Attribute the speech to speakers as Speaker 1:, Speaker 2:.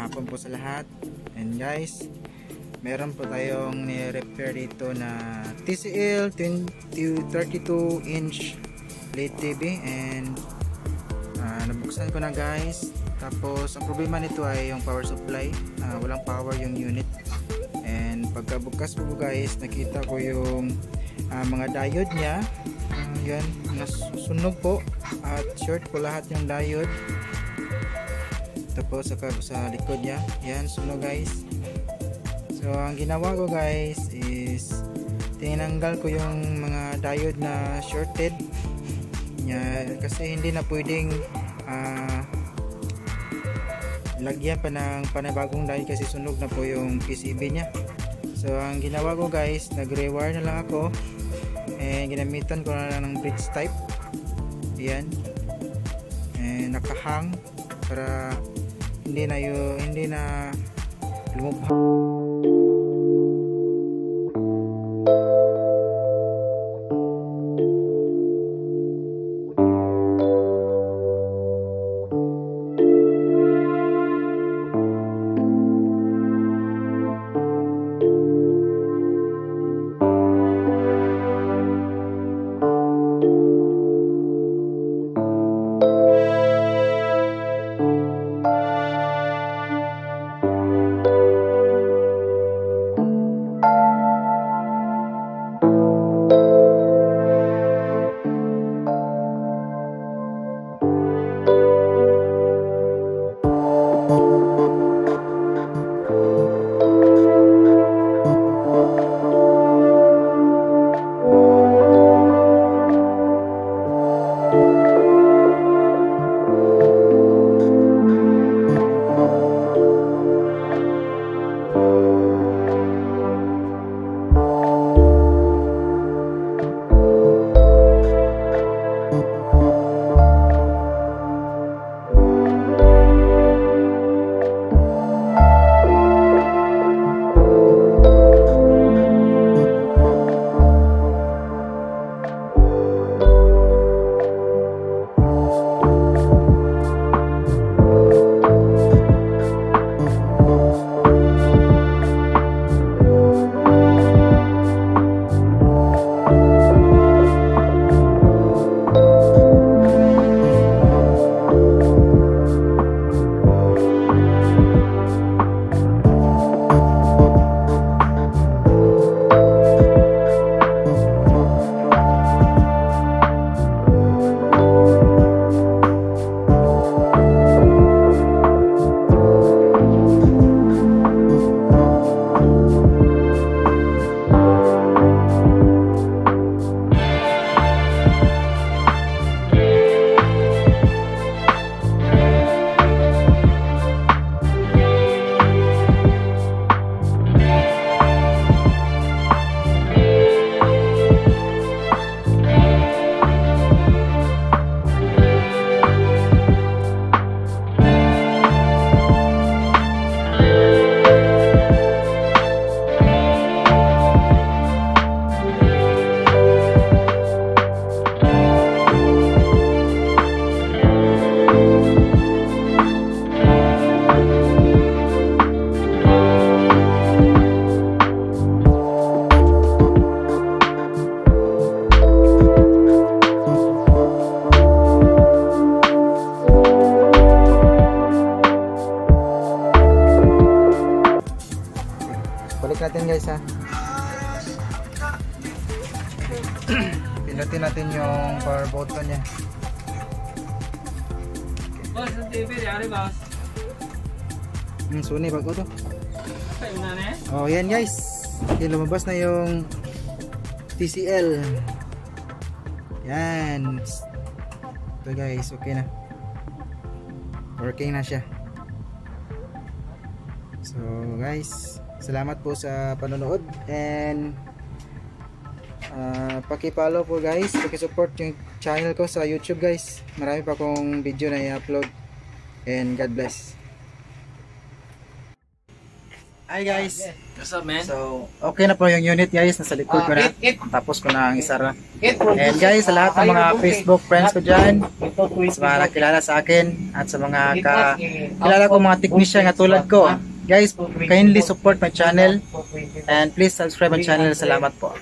Speaker 1: hapon po sa lahat. And guys, meron po tayong ni-repair dito na TCL 32 inch LED TV and nabuksan ko na guys. Tapos ang problema nito ay yung power supply, walang power yung unit. And pagkabukas po guys, nakita ko yung mga diode nya. Yan, nasunog po at short po lahat yung diode. Tapos sa likod nya, yan sunog guys. So ang ginawa ko guys is tinanggal ko yung mga diode na shorted nya, kasi hindi na pwedeng lagyan pa ng panibagong diode kasi sunog na po yung PCB nya. So ang ginawa ko guys, nag-rewire na lang ako and ginamitan ko na lang ng bridge type. Yan, and nakahang para hindi na lumubha. Balik natin guys ha. Pinutin natin yung power button nya.
Speaker 2: Boss, ang TV di boss.
Speaker 1: Suni bago to.
Speaker 2: Sa'yo na na eh.
Speaker 1: Oh yan guys, yung lumabas na yung TCL. Yan. Ito guys, okay na. Working na siya. So guys, salamat po sa panonood and paki-follow po guys, paki-support yung channel ko sa YouTube guys. Marami pa akong video na i-upload and God bless. Hi guys.
Speaker 2: What's up, man?
Speaker 1: So, okay na po yung unit guys. Nasa likod ko na. Tapos ko na ang isara. And guys, sa lahat ng mga Facebook friends ko dyan, sa mga nakilala sa akin, at sa mga kilala ko mga technician nga tulad ko, guys, kindly support my channel and please subscribe my channel. Salamat po.